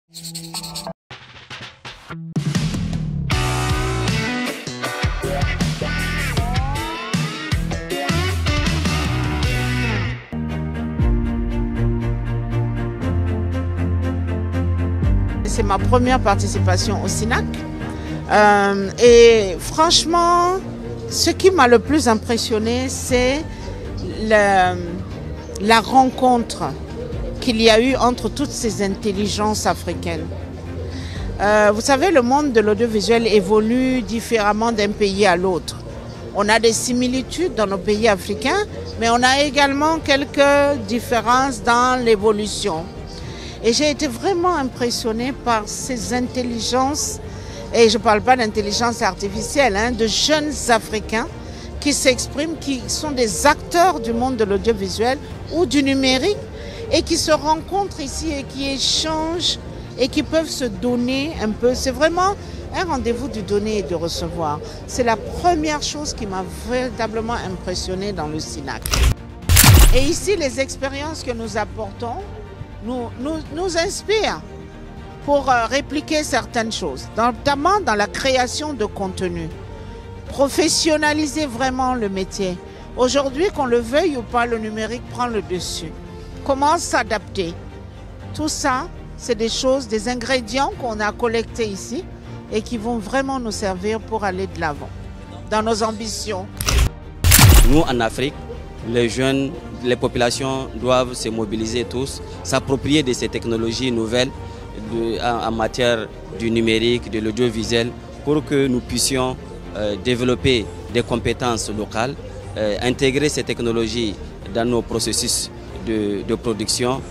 C'est ma première participation au SINAC. Et franchement, ce qui m'a le plus impressionné, c'est la rencontre qu'il y a eu entre toutes ces intelligences africaines. Vous savez, le monde de l'audiovisuel évolue différemment d'un pays à l'autre. On a des similitudes dans nos pays africains, mais on a également quelques différences dans l'évolution. Et j'ai été vraiment impressionnée par ces intelligences, et je ne parle pas d'intelligence artificielle, de jeunes Africains qui s'expriment, qui sont des acteurs du monde de l'audiovisuel ou du numérique et qui se rencontrent ici et qui échangent et qui peuvent se donner un peu. C'est vraiment un rendez-vous du donner et de recevoir. C'est la première chose qui m'a véritablement impressionnée dans le SINAC. Et ici, les expériences que nous apportons nous inspirent pour répliquer certaines choses, notamment dans la création de contenu. Professionnaliser vraiment le métier. Aujourd'hui, qu'on le veuille ou pas, le numérique prend le dessus. Comment s'adapter? Tout ça, c'est des choses, des ingrédients qu'on a collectés ici et qui vont vraiment nous servir pour aller de l'avant dans nos ambitions. Nous, en Afrique, les jeunes, les populations doivent se mobiliser tous, s'approprier de ces technologies nouvelles en matière du numérique, de l'audiovisuel, pour que nous puissions développer des compétences locales, intégrer ces technologies dans nos processus de production,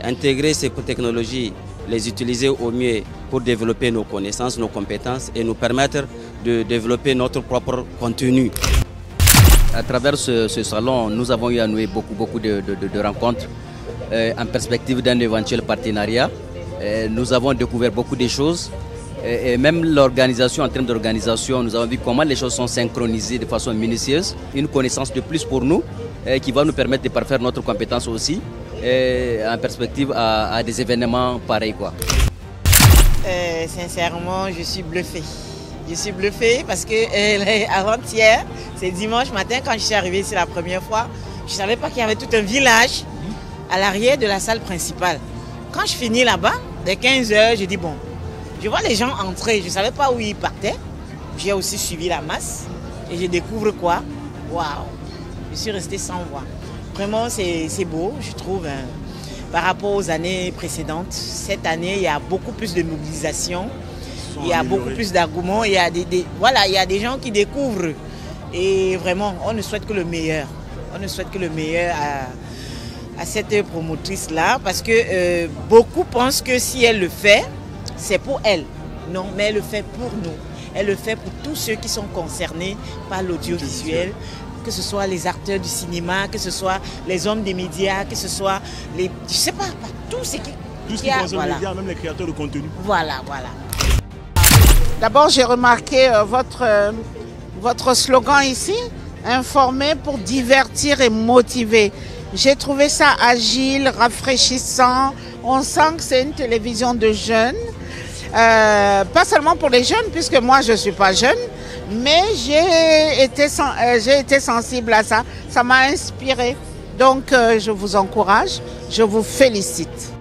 intégrer ces technologies, les utiliser au mieux pour développer nos connaissances, nos compétences et nous permettre de développer notre propre contenu. À travers ce salon, nous avons eu à nouer beaucoup de rencontres en perspective d'un éventuel partenariat. Nous avons découvert beaucoup de choses. Et même l'organisation, en termes d'organisation, nous avons vu comment les choses sont synchronisées de façon minutieuse. Une connaissance de plus pour nous qui va nous permettre de parfaire notre compétence aussi en perspective à des événements pareils, quoi. Sincèrement, je suis bluffée. Je suis bluffée parce que avant-hier, c'est dimanche matin quand je suis arrivée ici la première fois, je ne savais pas qu'il y avait tout un village à l'arrière de la salle principale. Quand je finis là-bas, dès 15 h, je dis bon, je vois les gens entrer, je ne savais pas où ils partaient. J'ai aussi suivi la masse et je découvre quoi? Waouh! Je suis restée sans voix. Vraiment, c'est beau, je trouve, par rapport aux années précédentes. Cette année, il y a beaucoup plus de mobilisation, il y a beaucoup plus d'arguments, il y a il y a des gens qui découvrent. Et vraiment, on ne souhaite que le meilleur. On ne souhaite que le meilleur à cette promotrice-là, parce que beaucoup pensent que si elle le fait, c'est pour elle. Non, mais elle le fait pour nous. Elle le fait pour tous ceux qui sont concernés par l'audiovisuel, que ce soit les acteurs du cinéma, que ce soit les hommes des médias, que ce soit les... Je sais pas tout ce qui... Tout ce qui concerne les médias, même les créateurs de contenu. Voilà. D'abord, j'ai remarqué votre slogan ici, informer pour divertir et motiver. J'ai trouvé ça agile, rafraîchissant. On sent que c'est une télévision de jeunes. Pas seulement pour les jeunes, puisque moi je ne suis pas jeune, mais j'ai été sensible à ça. Ça m'a inspiré. Donc je vous encourage, je vous félicite.